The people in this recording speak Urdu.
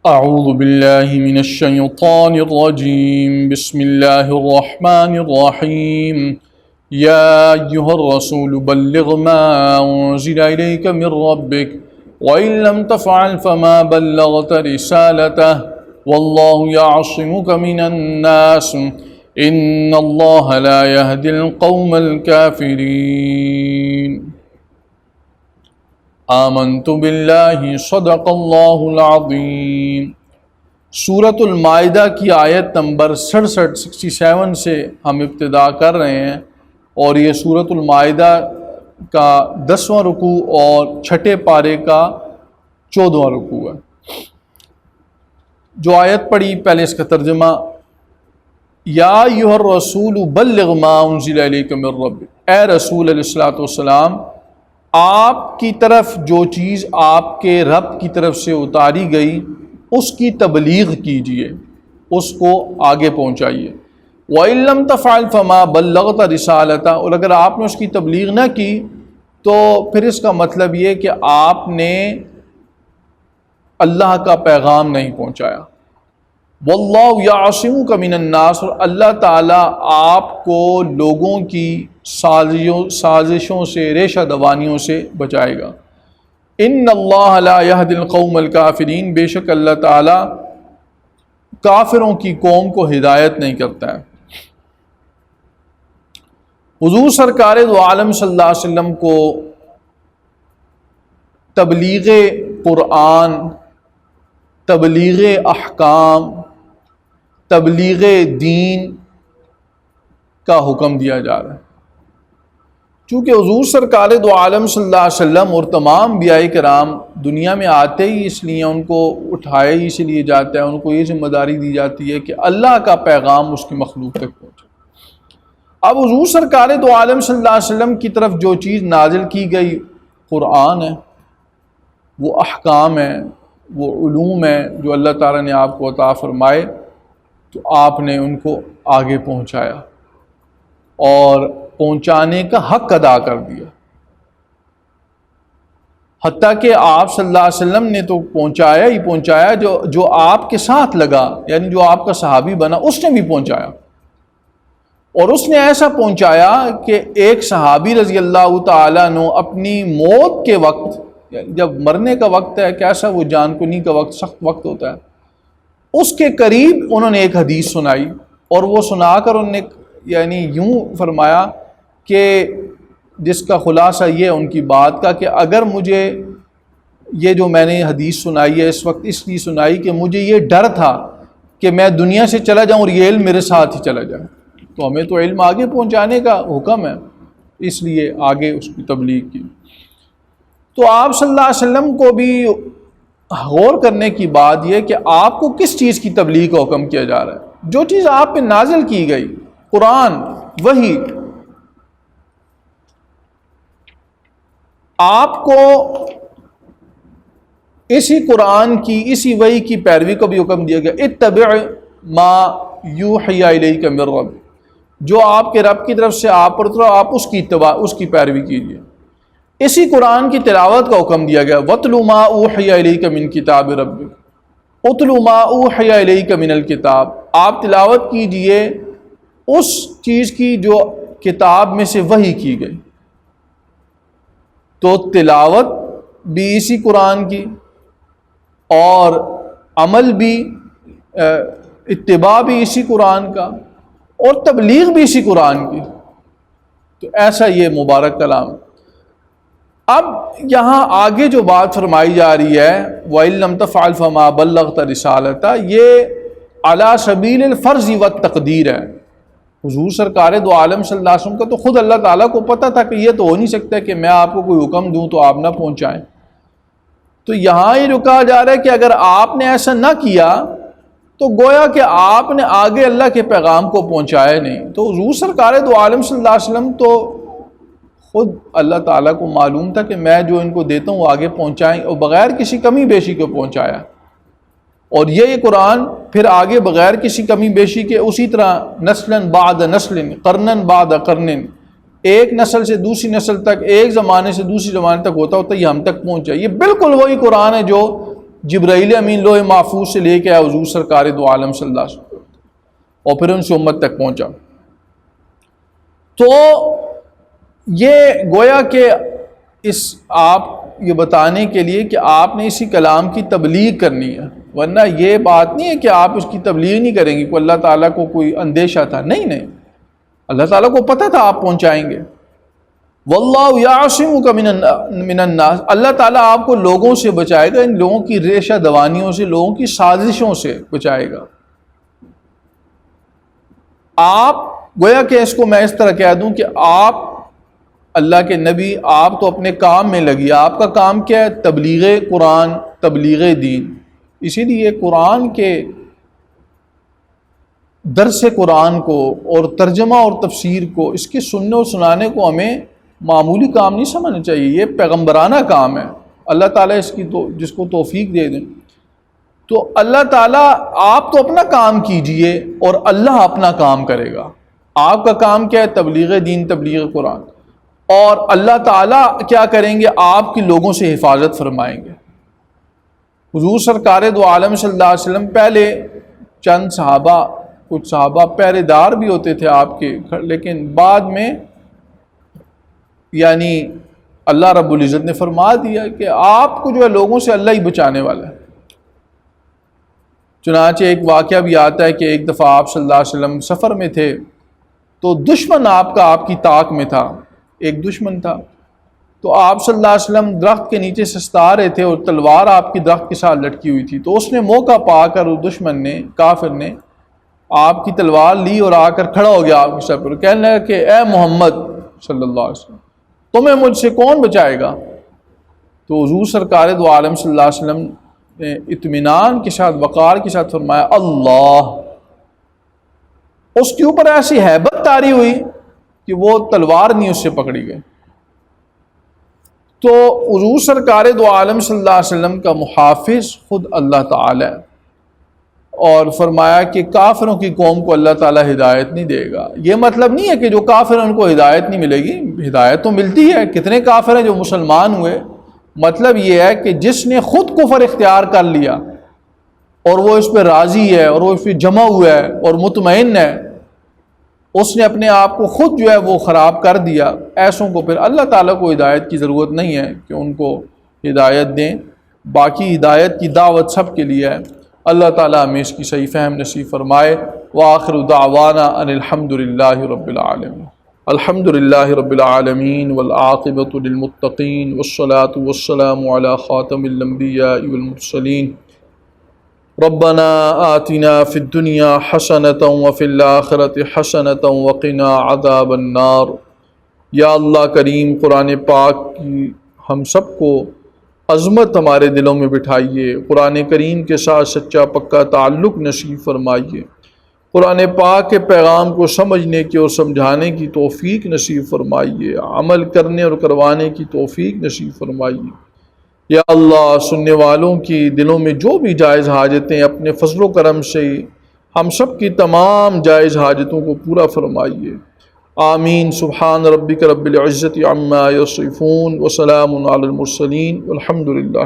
اعوذ باللہ من الشیطان الرجیم بسم اللہ الرحمن الرحیم یا ایہا الرسول بلغ ما انزل الیک من ربک وإن لم تفعل فما بلغت رسالته واللہ یعصمک من الناس ان اللہ لا یہدی القوم الکافرین۔ آمنت باللہ صدق اللہ العظیم۔ سورۃ المائدہ کی آیت نمبر 67 سے ہم ابتدا کر رہے ہیں، اور یہ سورۃ المائدہ کا 10واں رکوع اور چھٹے پارے کا 14واں رکوع ہے۔ جو آیت پڑھی پہلے اس کا ترجمہ، یا ایھا الرسول بلغ ما انزل الیک من ربک، اے رسول علیہ الصلوۃ والسلام، آپ کی طرف جو چیز آپ کے رب کی طرف سے اتاری گئی اس کی تبلیغ کیجیے، اس کو آگے پہنچائیے۔ وَإِن لَّمْ تَفْعَلْ فَمَا بَلَّغْتَ رِسَالَتَهُ، اور اگر آپ نے اس کی تبلیغ نہ کی تو پھر اس کا مطلب یہ کہ آپ نے اللہ کا پیغام نہیں پہنچایا۔ وَاللَّهُ يَعْصِمُكَ مِنَ النَّاسِ، اور اللہ تعالیٰ آپ کو لوگوں کی سازشوں سے، ریشہ دوانیوں سے بچائے گا۔ ان اللہ لا یہدی القوم الکافرین، بے شک اللہ تعالیٰ کافروں کی قوم کو ہدایت نہیں کرتا ہے۔ حضور سرکار دو عالم صلی اللہ علیہ وسلم کو تبلیغ قرآن، تبلیغ احکام، تبلیغ دین کا حکم دیا جا رہا ہے۔ چونکہ حضور سرکار دو عالم صلی اللہ علیہ وسلم اور تمام انبیاء کرام دنیا میں آتے ہی اس لیے، ان کو اٹھایا ہی اس لیے جاتا ہے، ان کو یہ ذمہ داری دی جاتی ہے کہ اللہ کا پیغام اس کی مخلوق تک پہنچے۔ اب حضور سرکار دو عالم صلی اللہ علیہ وسلم کی طرف جو چیز نازل کی گئی قرآن ہے، وہ احکام ہے، وہ علوم ہے جو اللہ تعالیٰ نے آپ کو عطا فرمائے، تو آپ نے ان کو آگے پہنچایا اور پہنچانے کا حق ادا کر دیا۔ حتیٰ کہ آپ صلی اللہ علیہ وسلم نے تو پہنچایا ہی پہنچایا، جو آپ کے ساتھ لگا، یعنی جو آپ کا صحابی بنا، اس نے بھی پہنچایا، اور اس نے ایسا پہنچایا کہ ایک صحابی رضی اللہ تعالیٰ عنہ اپنی موت کے وقت، جب مرنے کا وقت ہے، کیسا وہ جان کنی کا وقت، سخت وقت ہوتا ہے، اس کے قریب انہوں نے ایک حدیث سنائی، اور وہ سنا کر انہوں نے یعنی یوں فرمایا کہ جس کا خلاصہ یہ ان کی بات کا کہ اگر مجھے یہ جو میں نے حدیث سنائی ہے اس وقت اس لیے سنائی کہ مجھے یہ ڈر تھا کہ میں دنیا سے چلا جاؤں اور یہ علم میرے ساتھ ہی چلا جائے، تو ہمیں تو علم آگے پہنچانے کا حکم ہے، اس لیے آگے اس کی تبلیغ کی۔ تو آپ صلی اللہ علیہ وسلم کو بھی غور کرنے کی بات یہ کہ آپ کو کس چیز کی تبلیغ کا حکم کیا جا رہا ہے۔ جو چیز آپ پہ نازل کی گئی، قرآن، وحی، آپ کو اسی قرآن کی، اسی وحی کی پیروی کو بھی حکم دیا گیا۔ اتبع ما یوحی الیک من رب، جو آپ کے رب کی طرف سے آپ پر اترا، آپ اس کی اتباع، اس کی پیروی کیجیے۔ اسی قرآن کی تلاوت کا حکم دیا گیا۔ وَاتْلُ مَا أُوحِيَ إِلَيْكَ مِنْ كِتَابِ رَبِّكَ، اُتْلُ مَا أُوحِيَ إِلَيْكَ مِنَ الْكِتَابِ، آپ تلاوت کیجئے اس چیز کی جو کتاب میں سے وحی کی گئی۔ تو تلاوت بھی اسی قرآن کی، اور عمل بھی، اتباع بھی اسی قرآن کا، اور تبلیغ بھی اسی قرآن کی۔ تو ایسا یہ مبارک کلام۔ اب یہاں آگے جو بات فرمائی جا رہی ہے وَإِن لَّمْ تَفْعَلْ فَمَا بَلَّغْتَ رِسَالَتَهُ، یہ علی سبیل الفرض والتقدیر ہے۔ حضور سرکار دو عالم صلی اللہ علیہ وسلم کا تو خود اللہ تعالیٰ کو پتہ تھا کہ یہ تو ہو نہیں سکتا کہ میں آپ کو کوئی حکم دوں تو آپ نہ پہنچائیں۔ تو یہاں یہ جو کہا جا رہا ہے کہ اگر آپ نے ایسا نہ کیا تو گویا کہ آپ نے آگے اللہ کے پیغام کو پہنچایا نہیں۔ تو حضور سرکار دو عالم صلی اللہ علیہ وسلم تو خود اللہ تعالیٰ کو معلوم تھا کہ میں جو ان کو دیتا ہوں وہ آگے پہنچائیں، اور بغیر کسی کمی بیشی کو پہنچایا۔ اور یہ قرآن پھر آگے بغیر کسی کمی بیشی کے اسی طرح نسلاً بعد نسل، قرناً بعد قرن، ایک نسل سے دوسری نسل تک، ایک زمانے سے دوسری زمانے تک ہوتا ہوتا یہ ہم تک پہنچا۔ یہ بالکل وہی قرآن ہے جو جبرائیل امین لوح محفوظ سے لے کے آیا حضور سرکار دو عالم صلی اللہ علیہ وسلم، اور پھر ان سے امت تک پہنچا۔ تو یہ گویا کہ اس آپ یہ بتانے کے لیے کہ آپ نے اسی کلام کی تبلیغ کرنی ہے، ورنہ یہ بات نہیں ہے کہ آپ اس کی تبلیغ نہیں کریں گے، کوئی اللہ تعالیٰ کو کوئی اندیشہ تھا، نہیں، اللہ تعالیٰ کو پتہ تھا آپ پہنچائیں گے۔ واللہ یعصمک من الناس، اللہ تعالیٰ آپ کو لوگوں سے بچائے گا، ان لوگوں کی ریشہ دوانیوں سے، لوگوں کی سازشوں سے بچائے گا۔ آپ گویا کہ اس کو میں اس طرح کہہ دوں کہ آپ اللہ کے نبی، آپ تو اپنے کام میں لگی، آپ کا کام کیا ہے؟ تبلیغ قرآن، تبلیغ دین۔ اسی لیے قرآن کے درس قرآن کو اور ترجمہ اور تفسیر کو، اس کے سننے اور سنانے کو ہمیں معمولی کام نہیں سمجھنا چاہیے، یہ پیغمبرانہ کام ہے۔ اللہ تعالیٰ اس کی جس کو توفیق دے دیں، تو اللہ تعالیٰ آپ تو اپنا کام کیجئے اور اللہ اپنا کام کرے گا۔ آپ کا کام کیا ہے؟ تبلیغ دین، تبلیغ قرآن، اور اللہ تعالیٰ کیا کریں گے؟ آپ کی لوگوں سے حفاظت فرمائیں گے۔ حضور سرکار دو عالم صلی اللہ علیہ وسلم پہلے چند صحابہ، کچھ صحابہ پہرے دار بھی ہوتے تھے آپ کے، لیکن بعد میں یعنی اللہ رب العزت نے فرما دیا کہ آپ کو جو ہے لوگوں سے اللہ ہی بچانے والا ہے۔ چنانچہ ایک واقعہ بھی آتا ہے کہ ایک دفعہ آپ صلی اللہ علیہ وسلم سفر میں تھے، تو دشمن آپ کی طاق میں تھا، ایک دشمن تھا، تو آپ صلی اللہ علیہ وسلم درخت کے نیچے سستا رہے تھے اور تلوار آپ کی درخت کے ساتھ لٹکی ہوئی تھی، تو اس نے موقع پا کر اس دشمن نے، کافر نے، آپ کی تلوار لی اور آ کر کھڑا ہو گیا آپ کے سر پر، کہنے لگا کہ اے محمد صلی اللہ علیہ وسلم، تمہیں مجھ سے کون بچائے گا؟ تو حضور سرکار دو عالم صلی اللہ علیہ وسلم نے اطمینان کے ساتھ، وقار کے ساتھ فرمایا اللہ۔ اس کے اوپر ایسی ہیبت طاری ہوئی کہ وہ تلوار نہیں اس سے پکڑی گئی۔ تو حضور سرکار دو عالم صلی اللہ علیہ وسلم کا محافظ خود اللہ تعالی ہے، اور فرمایا کہ کافروں کی قوم کو اللہ تعالیٰ ہدایت نہیں دے گا۔ یہ مطلب نہیں ہے کہ جو کافر ہیں ان کو ہدایت نہیں ملے گی، ہدایت تو ملتی ہے، کتنے کافر ہیں جو مسلمان ہوئے۔ مطلب یہ ہے کہ جس نے خود کفر اختیار کر لیا اور وہ اس پہ راضی ہے اور وہ اس پہ جمع ہوا ہے اور مطمئن ہے، اس نے اپنے آپ کو خود جو ہے وہ خراب کر دیا، ایسوں کو پھر اللہ تعالیٰ کو ہدایت کی ضرورت نہیں ہے کہ ان کو ہدایت دیں۔ باقی ہدایت کی دعوت سب کے لیے ہے۔ اللہ تعالیٰ ہمیں اس کی صحیح فہم نصیب فرمائے۔ وآخر دعوانا ان الحمد للہ رب العالمین۔ الحمد للہ رب العالمین والعاقبۃ للمتقین والصلاة والسلام علی خاتم الانبیاء والمرسلین۔ ربنا آتنا فی الدنیا حسنۃ وفی الآخرۃ حسنۃ وقنا عذاب النار۔ یا اللہ کریم، قرآن پاک کی ہم سب کو عظمت ہمارے دلوں میں بٹھائیے، قرآن کریم کے ساتھ سچا پکا تعلق نصیب فرمائیے، قرآن پاک کے پیغام کو سمجھنے کی اور سمجھانے کی توفیق نصیب فرمائیے، عمل کرنے اور کروانے کی توفیق نصیب فرمائیے۔ یا اللہ، سننے والوں کی دلوں میں جو بھی جائز حاجتیں اپنے فضل و کرم سے ہم سب کی تمام جائز حاجتوں کو پورا فرمائیے۔ آمین۔ سبحان ربک رب العزت عما یصفون وسلام علی المرسلین والحمد للہ۔